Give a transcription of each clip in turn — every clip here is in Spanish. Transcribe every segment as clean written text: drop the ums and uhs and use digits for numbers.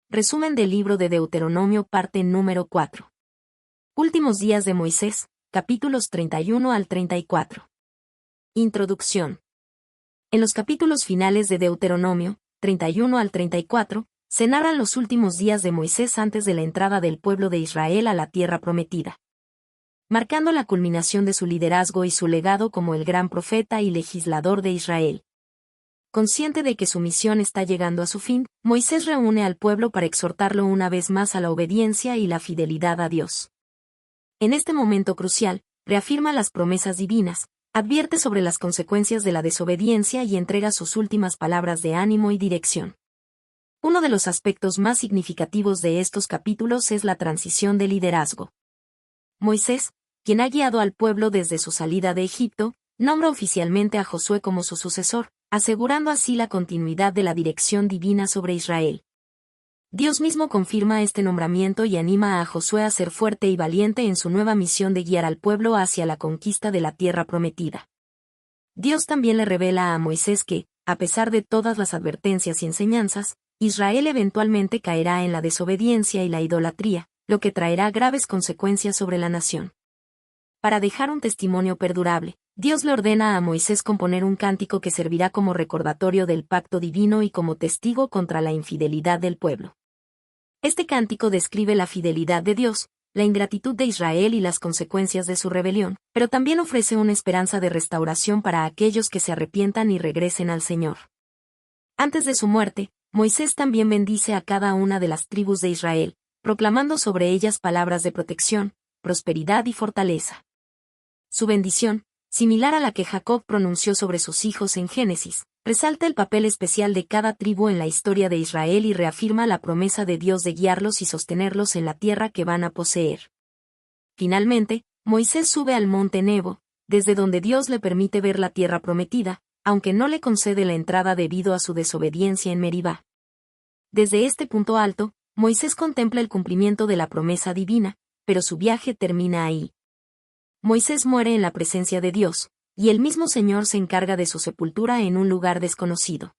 Resumen del libro de Deuteronomio, parte número 4. Últimos días de Moisés, capítulos 31 al 34. Introducción. En los capítulos finales de Deuteronomio, 31 al 34, se narran los últimos días de Moisés antes de la entrada del pueblo de Israel a la tierra prometida, marcando la culminación de su liderazgo y su legado como el gran profeta y legislador de Israel. Consciente de que su misión está llegando a su fin, Moisés reúne al pueblo para exhortarlo una vez más a la obediencia y la fidelidad a Dios. En este momento crucial, reafirma las promesas divinas, advierte sobre las consecuencias de la desobediencia y entrega sus últimas palabras de ánimo y dirección. Uno de los aspectos más significativos de estos capítulos es la transición de liderazgo. Moisés, quien ha guiado al pueblo desde su salida de Egipto, nombra oficialmente a Josué como su sucesor, asegurando así la continuidad de la dirección divina sobre Israel. Dios mismo confirma este nombramiento y anima a Josué a ser fuerte y valiente en su nueva misión de guiar al pueblo hacia la conquista de la tierra prometida. Dios también le revela a Moisés que, a pesar de todas las advertencias y enseñanzas, Israel eventualmente caerá en la desobediencia y la idolatría, lo que traerá graves consecuencias sobre la nación. Para dejar un testimonio perdurable, Dios le ordena a Moisés componer un cántico que servirá como recordatorio del pacto divino y como testigo contra la infidelidad del pueblo. Este cántico describe la fidelidad de Dios, la ingratitud de Israel y las consecuencias de su rebelión, pero también ofrece una esperanza de restauración para aquellos que se arrepientan y regresen al Señor. Antes de su muerte, Moisés también bendice a cada una de las tribus de Israel, proclamando sobre ellas palabras de protección, prosperidad y fortaleza. Su bendición, similar a la que Jacob pronunció sobre sus hijos en Génesis, resalta el papel especial de cada tribu en la historia de Israel y reafirma la promesa de Dios de guiarlos y sostenerlos en la tierra que van a poseer. Finalmente, Moisés sube al monte Nebo, desde donde Dios le permite ver la tierra prometida, aunque no le concede la entrada debido a su desobediencia en Meribá. Desde este punto alto, Moisés contempla el cumplimiento de la promesa divina, pero su viaje termina ahí. Moisés muere en la presencia de Dios, y el mismo Señor se encarga de su sepultura en un lugar desconocido.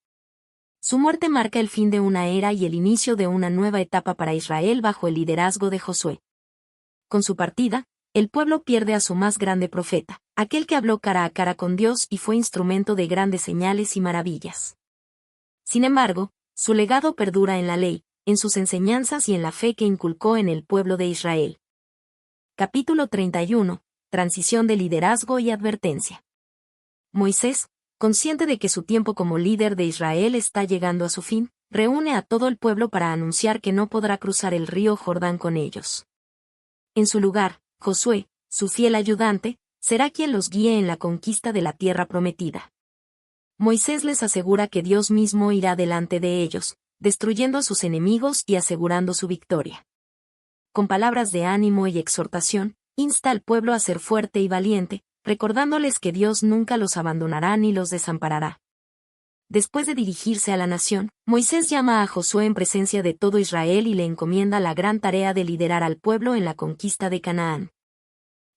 Su muerte marca el fin de una era y el inicio de una nueva etapa para Israel bajo el liderazgo de Josué. Con su partida, el pueblo pierde a su más grande profeta, aquel que habló cara a cara con Dios y fue instrumento de grandes señales y maravillas. Sin embargo, su legado perdura en la ley, en sus enseñanzas y en la fe que inculcó en el pueblo de Israel. Capítulo 31. Transición de liderazgo y advertencia. Moisés, consciente de que su tiempo como líder de Israel está llegando a su fin, reúne a todo el pueblo para anunciar que no podrá cruzar el río Jordán con ellos. En su lugar, Josué, su fiel ayudante, será quien los guíe en la conquista de la tierra prometida. Moisés les asegura que Dios mismo irá delante de ellos, destruyendo a sus enemigos y asegurando su victoria. Con palabras de ánimo y exhortación, insta al pueblo a ser fuerte y valiente, recordándoles que Dios nunca los abandonará ni los desamparará. Después de dirigirse a la nación, Moisés llama a Josué en presencia de todo Israel y le encomienda la gran tarea de liderar al pueblo en la conquista de Canaán.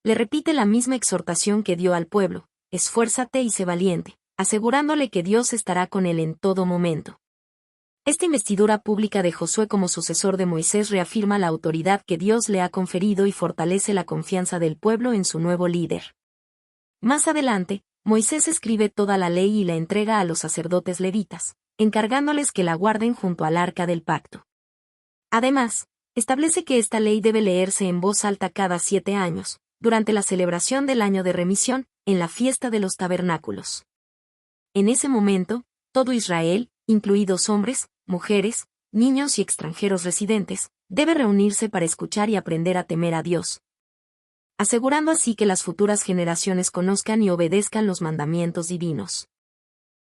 Le repite la misma exhortación que dio al pueblo: esfuérzate y sé valiente, asegurándole que Dios estará con él en todo momento. Esta investidura pública de Josué como sucesor de Moisés reafirma la autoridad que Dios le ha conferido y fortalece la confianza del pueblo en su nuevo líder. Más adelante, Moisés escribe toda la ley y la entrega a los sacerdotes levitas, encargándoles que la guarden junto al arca del pacto. Además, establece que esta ley debe leerse en voz alta cada 7 años, durante la celebración del año de remisión, en la fiesta de los tabernáculos. En ese momento, todo Israel, incluidos hombres, mujeres, niños y extranjeros residentes, debe reunirse para escuchar y aprender a temer a Dios, asegurando así que las futuras generaciones conozcan y obedezcan los mandamientos divinos.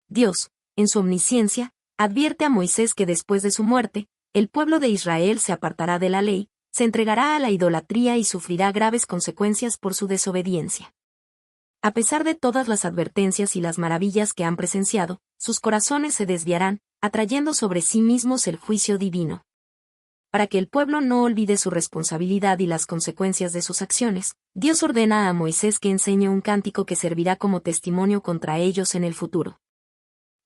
Dios, en su omnisciencia, advierte a Moisés que después de su muerte, el pueblo de Israel se apartará de la ley, se entregará a la idolatría y sufrirá graves consecuencias por su desobediencia. A pesar de todas las advertencias y las maravillas que han presenciado, sus corazones se desviarán, atrayendo sobre sí mismos el juicio divino. Para que el pueblo no olvide su responsabilidad y las consecuencias de sus acciones, Dios ordena a Moisés que enseñe un cántico que servirá como testimonio contra ellos en el futuro.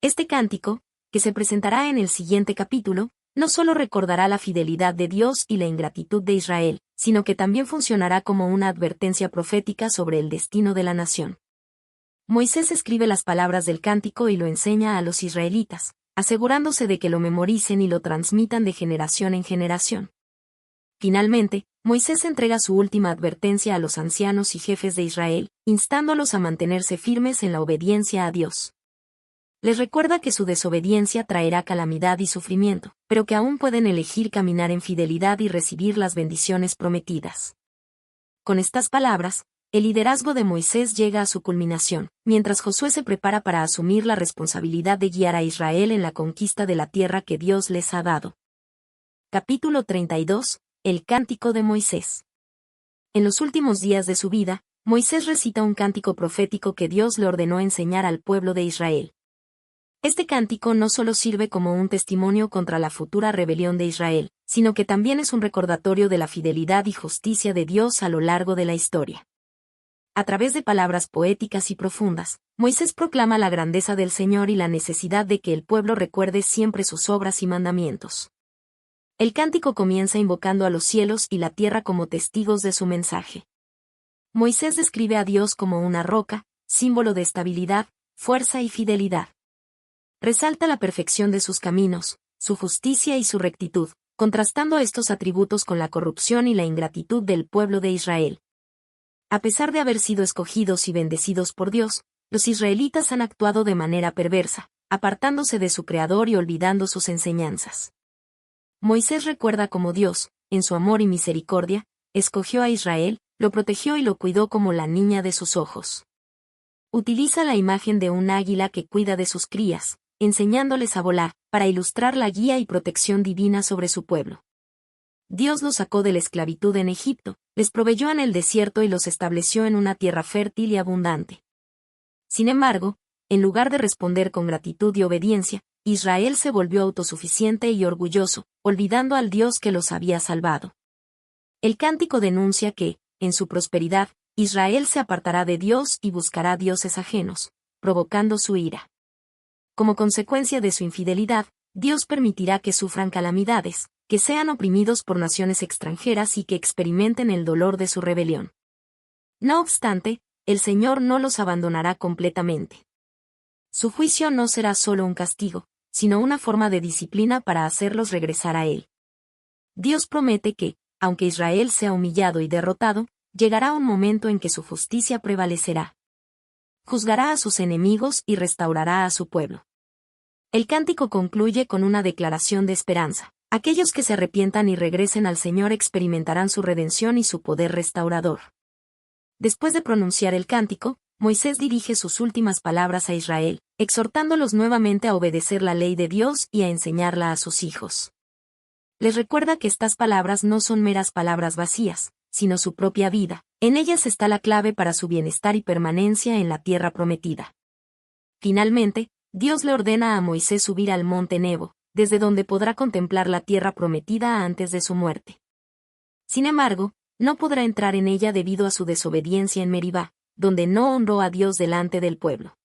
Este cántico, que se presentará en el siguiente capítulo, no solo recordará la fidelidad de Dios y la ingratitud de Israel, sino que también funcionará como una advertencia profética sobre el destino de la nación. Moisés escribe las palabras del cántico y lo enseña a los israelitas, asegurándose de que lo memoricen y lo transmitan de generación en generación. Finalmente, Moisés entrega su última advertencia a los ancianos y jefes de Israel, instándolos a mantenerse firmes en la obediencia a Dios. Les recuerda que su desobediencia traerá calamidad y sufrimiento, pero que aún pueden elegir caminar en fidelidad y recibir las bendiciones prometidas. Con estas palabras, el liderazgo de Moisés llega a su culminación, mientras Josué se prepara para asumir la responsabilidad de guiar a Israel en la conquista de la tierra que Dios les ha dado. Capítulo 32. El Cántico de Moisés. En los últimos días de su vida, Moisés recita un cántico profético que Dios le ordenó enseñar al pueblo de Israel. Este cántico no solo sirve como un testimonio contra la futura rebelión de Israel, sino que también es un recordatorio de la fidelidad y justicia de Dios a lo largo de la historia. A través de palabras poéticas y profundas, Moisés proclama la grandeza del Señor y la necesidad de que el pueblo recuerde siempre sus obras y mandamientos. El cántico comienza invocando a los cielos y la tierra como testigos de su mensaje. Moisés describe a Dios como una roca, símbolo de estabilidad, fuerza y fidelidad. Resalta la perfección de sus caminos, su justicia y su rectitud, contrastando estos atributos con la corrupción y la ingratitud del pueblo de Israel. A pesar de haber sido escogidos y bendecidos por Dios, los israelitas han actuado de manera perversa, apartándose de su Creador y olvidando sus enseñanzas. Moisés recuerda cómo Dios, en su amor y misericordia, escogió a Israel, lo protegió y lo cuidó como la niña de sus ojos. Utiliza la imagen de un águila que cuida de sus crías, enseñándoles a volar, para ilustrar la guía y protección divina sobre su pueblo. Dios los sacó de la esclavitud en Egipto, les proveyó en el desierto y los estableció en una tierra fértil y abundante. Sin embargo, en lugar de responder con gratitud y obediencia, Israel se volvió autosuficiente y orgulloso, olvidando al Dios que los había salvado. El cántico denuncia que, en su prosperidad, Israel se apartará de Dios y buscará dioses ajenos, provocando su ira. Como consecuencia de su infidelidad, Dios permitirá que sufran calamidades, que sean oprimidos por naciones extranjeras y que experimenten el dolor de su rebelión. No obstante, el Señor no los abandonará completamente. Su juicio no será solo un castigo, sino una forma de disciplina para hacerlos regresar a Él. Dios promete que, aunque Israel sea humillado y derrotado, llegará un momento en que su justicia prevalecerá. Juzgará a sus enemigos y restaurará a su pueblo. El cántico concluye con una declaración de esperanza. Aquellos que se arrepientan y regresen al Señor experimentarán su redención y su poder restaurador. Después de pronunciar el cántico, Moisés dirige sus últimas palabras a Israel, exhortándolos nuevamente a obedecer la ley de Dios y a enseñarla a sus hijos. Les recuerda que estas palabras no son meras palabras vacías, sino su propia vida. En ellas está la clave para su bienestar y permanencia en la tierra prometida. Finalmente, Dios le ordena a Moisés subir al monte Nebo, desde donde podrá contemplar la tierra prometida antes de su muerte. Sin embargo, no podrá entrar en ella debido a su desobediencia en Meribá, donde no honró a Dios delante del pueblo.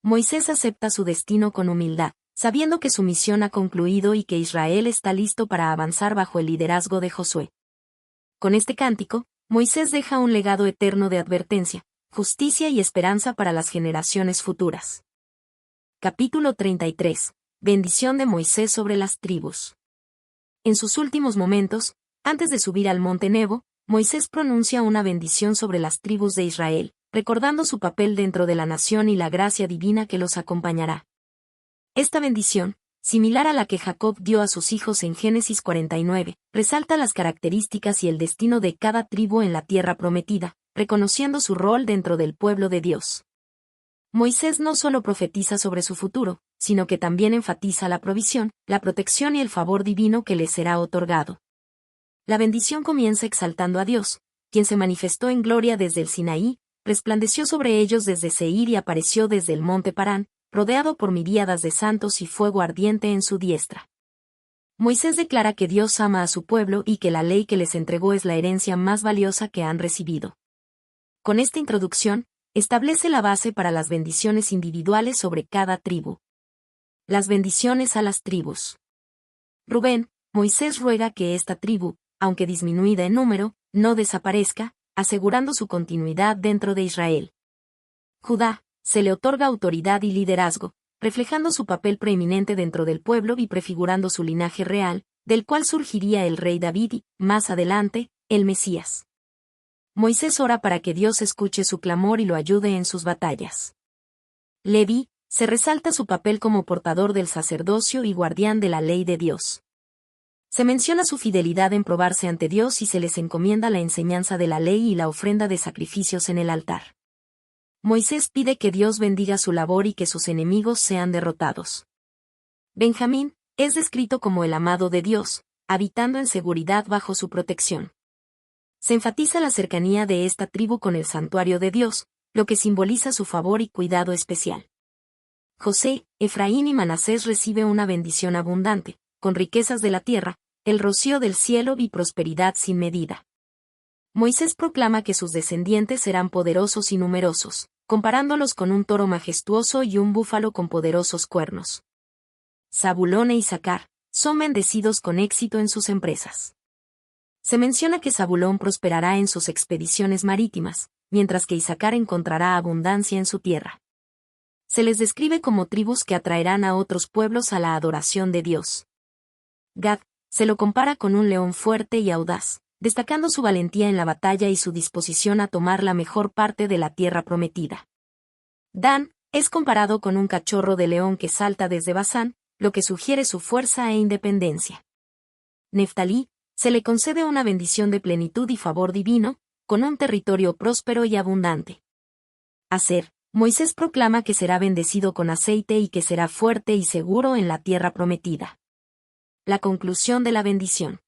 Moisés acepta su destino con humildad, sabiendo que su misión ha concluido y que Israel está listo para avanzar bajo el liderazgo de Josué. Con este cántico, Moisés deja un legado eterno de advertencia, justicia y esperanza para las generaciones futuras. Capítulo 33. Bendición de Moisés sobre las tribus. En sus últimos momentos, antes de subir al monte Nebo, Moisés pronuncia una bendición sobre las tribus de Israel, recordando su papel dentro de la nación y la gracia divina que los acompañará. Esta bendición, similar a la que Jacob dio a sus hijos en Génesis 49, resalta las características y el destino de cada tribu en la tierra prometida, reconociendo su rol dentro del pueblo de Dios. Moisés no solo profetiza sobre su futuro, sino que también enfatiza la provisión, la protección y el favor divino que les será otorgado. La bendición comienza exaltando a Dios, quien se manifestó en gloria desde el Sinaí, resplandeció sobre ellos desde Seir y apareció desde el monte Parán, rodeado por miríadas de santos y fuego ardiente en su diestra. Moisés declara que Dios ama a su pueblo y que la ley que les entregó es la herencia más valiosa que han recibido. Con esta introducción, establece la base para las bendiciones individuales sobre cada tribu. Las bendiciones a las tribus. Rubén, Moisés ruega que esta tribu, aunque disminuida en número, no desaparezca, asegurando su continuidad dentro de Israel. Judá, se le otorga autoridad y liderazgo, reflejando su papel preeminente dentro del pueblo y prefigurando su linaje real, del cual surgiría el rey David y, más adelante, el Mesías. Moisés ora para que Dios escuche su clamor y lo ayude en sus batallas. Leví, se resalta su papel como portador del sacerdocio y guardián de la ley de Dios. Se menciona su fidelidad en probarse ante Dios y se les encomienda la enseñanza de la ley y la ofrenda de sacrificios en el altar. Moisés pide que Dios bendiga su labor y que sus enemigos sean derrotados. Benjamín, es descrito como el amado de Dios, habitando en seguridad bajo su protección. Se enfatiza la cercanía de esta tribu con el santuario de Dios, lo que simboliza su favor y cuidado especial. José, Efraín y Manasés recibe una bendición abundante, con riquezas de la tierra, el rocío del cielo y prosperidad sin medida. Moisés proclama que sus descendientes serán poderosos y numerosos, comparándolos con un toro majestuoso y un búfalo con poderosos cuernos. Zabulón e Isaacar son bendecidos con éxito en sus empresas. Se menciona que Zabulón prosperará en sus expediciones marítimas, mientras que Isaacar encontrará abundancia en su tierra. Se les describe como tribus que atraerán a otros pueblos a la adoración de Dios. Gad, se lo compara con un león fuerte y audaz, destacando su valentía en la batalla y su disposición a tomar la mejor parte de la tierra prometida. Dan, es comparado con un cachorro de león que salta desde Basán, lo que sugiere su fuerza e independencia. Neftalí, se le concede una bendición de plenitud y favor divino, con un territorio próspero y abundante. Aser, Moisés proclama que será bendecido con aceite y que será fuerte y seguro en la tierra prometida. La conclusión de la bendición.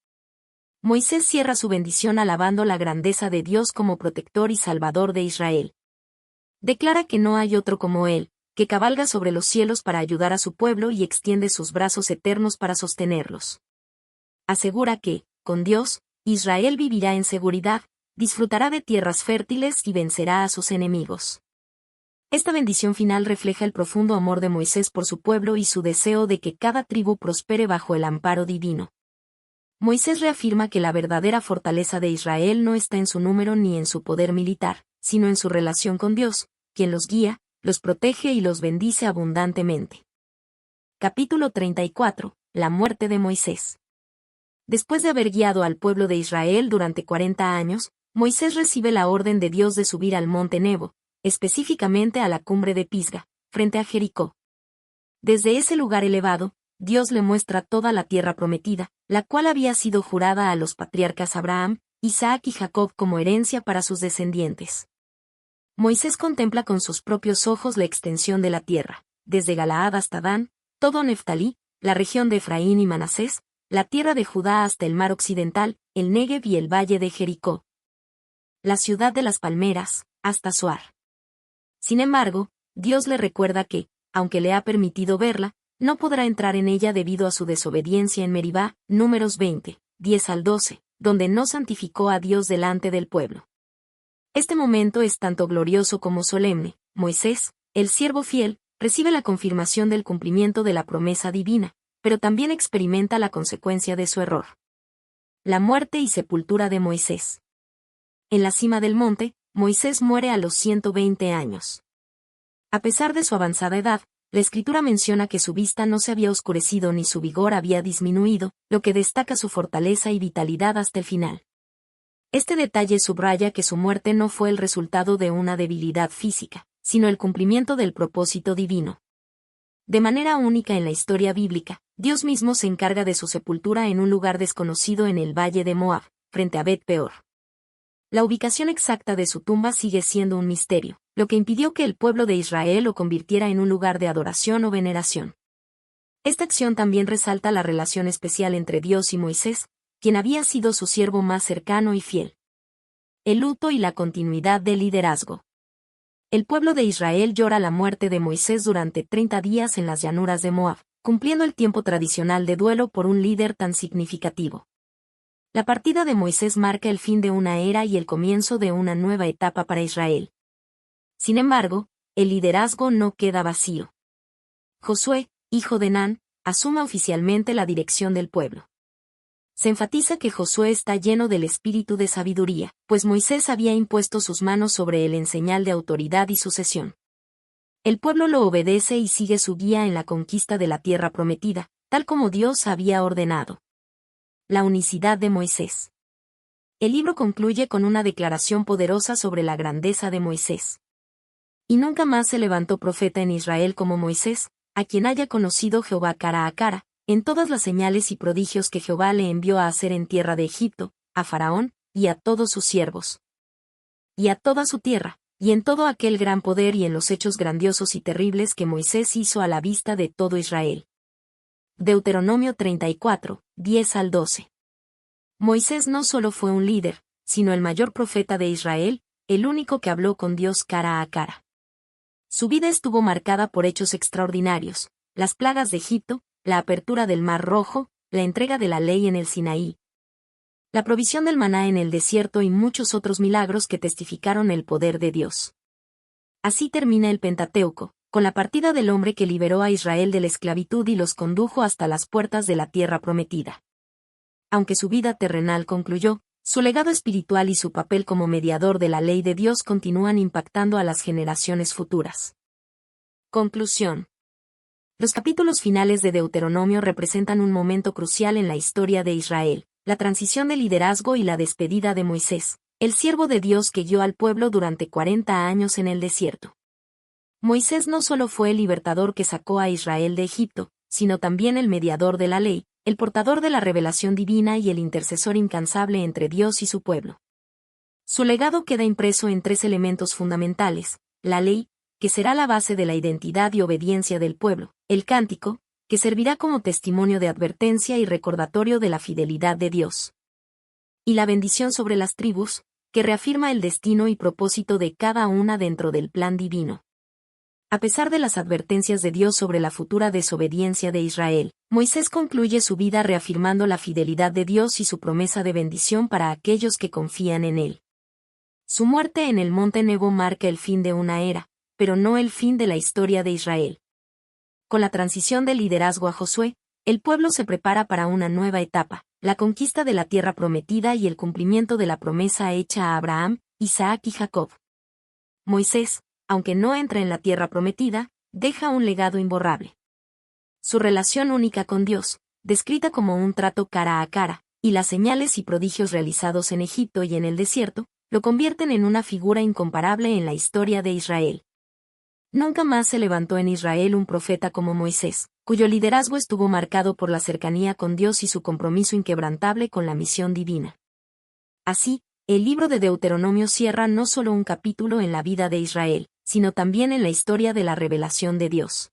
Moisés cierra su bendición alabando la grandeza de Dios como protector y salvador de Israel. Declara que no hay otro como él, que cabalga sobre los cielos para ayudar a su pueblo y extiende sus brazos eternos para sostenerlos. Asegura que, con Dios, Israel vivirá en seguridad, disfrutará de tierras fértiles y vencerá a sus enemigos. Esta bendición final refleja el profundo amor de Moisés por su pueblo y su deseo de que cada tribu prospere bajo el amparo divino. Moisés reafirma que la verdadera fortaleza de Israel no está en su número ni en su poder militar, sino en su relación con Dios, quien los guía, los protege y los bendice abundantemente. Capítulo 34. La muerte de Moisés. Después de haber guiado al pueblo de Israel durante 40 años, Moisés recibe la orden de Dios de subir al monte Nebo, específicamente a la cumbre de Pisga, frente a Jericó. Desde ese lugar elevado, Dios le muestra toda la tierra prometida, la cual había sido jurada a los patriarcas Abraham, Isaac y Jacob como herencia para sus descendientes. Moisés contempla con sus propios ojos la extensión de la tierra, desde Galaad hasta Dan, todo Neftalí, la región de Efraín y Manasés, la tierra de Judá hasta el mar occidental, el Negev y el valle de Jericó. La ciudad de las palmeras, hasta Zoar. Sin embargo, Dios le recuerda que, aunque le ha permitido verla, no podrá entrar en ella debido a su desobediencia en Meribá, Números 20, 10 al 12, donde no santificó a Dios delante del pueblo. Este momento es tanto glorioso como solemne. Moisés, el siervo fiel, recibe la confirmación del cumplimiento de la promesa divina, pero también experimenta la consecuencia de su error. La muerte y sepultura de Moisés. En la cima del monte, Moisés muere a los 120 años. A pesar de su avanzada edad, la Escritura menciona que su vista no se había oscurecido ni su vigor había disminuido, lo que destaca su fortaleza y vitalidad hasta el final. Este detalle subraya que su muerte no fue el resultado de una debilidad física, sino el cumplimiento del propósito divino. De manera única en la historia bíblica, Dios mismo se encarga de su sepultura en un lugar desconocido en el valle de Moab, frente a Bet Peor. La ubicación exacta de su tumba sigue siendo un misterio, lo que impidió que el pueblo de Israel lo convirtiera en un lugar de adoración o veneración. Esta acción también resalta la relación especial entre Dios y Moisés, quien había sido su siervo más cercano y fiel. El luto y la continuidad del liderazgo. El pueblo de Israel llora la muerte de Moisés durante 30 días en las llanuras de Moab, cumpliendo el tiempo tradicional de duelo por un líder tan significativo. La partida de Moisés marca el fin de una era y el comienzo de una nueva etapa para Israel. Sin embargo, el liderazgo no queda vacío. Josué, hijo de Nun, asuma oficialmente la dirección del pueblo. Se enfatiza que Josué está lleno del espíritu de sabiduría, pues Moisés había impuesto sus manos sobre él en señal de autoridad y sucesión. El pueblo lo obedece y sigue su guía en la conquista de la tierra prometida, tal como Dios había ordenado. La unicidad de Moisés. El libro concluye con una declaración poderosa sobre la grandeza de Moisés. Y nunca más se levantó profeta en Israel como Moisés, a quien haya conocido Jehová cara a cara, en todas las señales y prodigios que Jehová le envió a hacer en tierra de Egipto, a Faraón, y a todos sus siervos. Y a toda su tierra, y en todo aquel gran poder y en los hechos grandiosos y terribles que Moisés hizo a la vista de todo Israel. Deuteronomio 34, 10 al 12. Moisés no solo fue un líder, sino el mayor profeta de Israel, el único que habló con Dios cara a cara. Su vida estuvo marcada por hechos extraordinarios, las plagas de Egipto, la apertura del Mar Rojo, la entrega de la ley en el Sinaí, la provisión del maná en el desierto y muchos otros milagros que testificaron el poder de Dios. Así termina el Pentateuco, con la partida del hombre que liberó a Israel de la esclavitud y los condujo hasta las puertas de la tierra prometida. Aunque su vida terrenal concluyó, su legado espiritual y su papel como mediador de la ley de Dios continúan impactando a las generaciones futuras. Conclusión. Los capítulos finales de Deuteronomio representan un momento crucial en la historia de Israel, la transición de liderazgo y la despedida de Moisés, el siervo de Dios que guió al pueblo durante 40 años en el desierto. Moisés no solo fue el libertador que sacó a Israel de Egipto, sino también el mediador de la ley, el portador de la revelación divina y el intercesor incansable entre Dios y su pueblo. Su legado queda impreso en 3 elementos fundamentales: la ley, que será la base de la identidad y obediencia del pueblo; el cántico, que servirá como testimonio de advertencia y recordatorio de la fidelidad de Dios; y la bendición sobre las tribus, que reafirma el destino y propósito de cada una dentro del plan divino. A pesar de las advertencias de Dios sobre la futura desobediencia de Israel, Moisés concluye su vida reafirmando la fidelidad de Dios y su promesa de bendición para aquellos que confían en él. Su muerte en el monte Nebo marca el fin de una era, pero no el fin de la historia de Israel. Con la transición del liderazgo a Josué, el pueblo se prepara para una nueva etapa, la conquista de la tierra prometida y el cumplimiento de la promesa hecha a Abraham, Isaac y Jacob. Moisés, aunque no entra en la tierra prometida, deja un legado imborrable. Su relación única con Dios, descrita como un trato cara a cara, y las señales y prodigios realizados en Egipto y en el desierto, lo convierten en una figura incomparable en la historia de Israel. Nunca más se levantó en Israel un profeta como Moisés, cuyo liderazgo estuvo marcado por la cercanía con Dios y su compromiso inquebrantable con la misión divina. Así, el libro de Deuteronomio cierra no solo un capítulo en la vida de Israel, sino también en la historia de la revelación de Dios.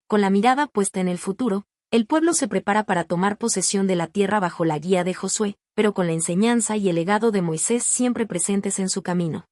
Con la mirada puesta en el futuro, el pueblo se prepara para tomar posesión de la tierra bajo la guía de Josué, pero con la enseñanza y el legado de Moisés siempre presentes en su camino.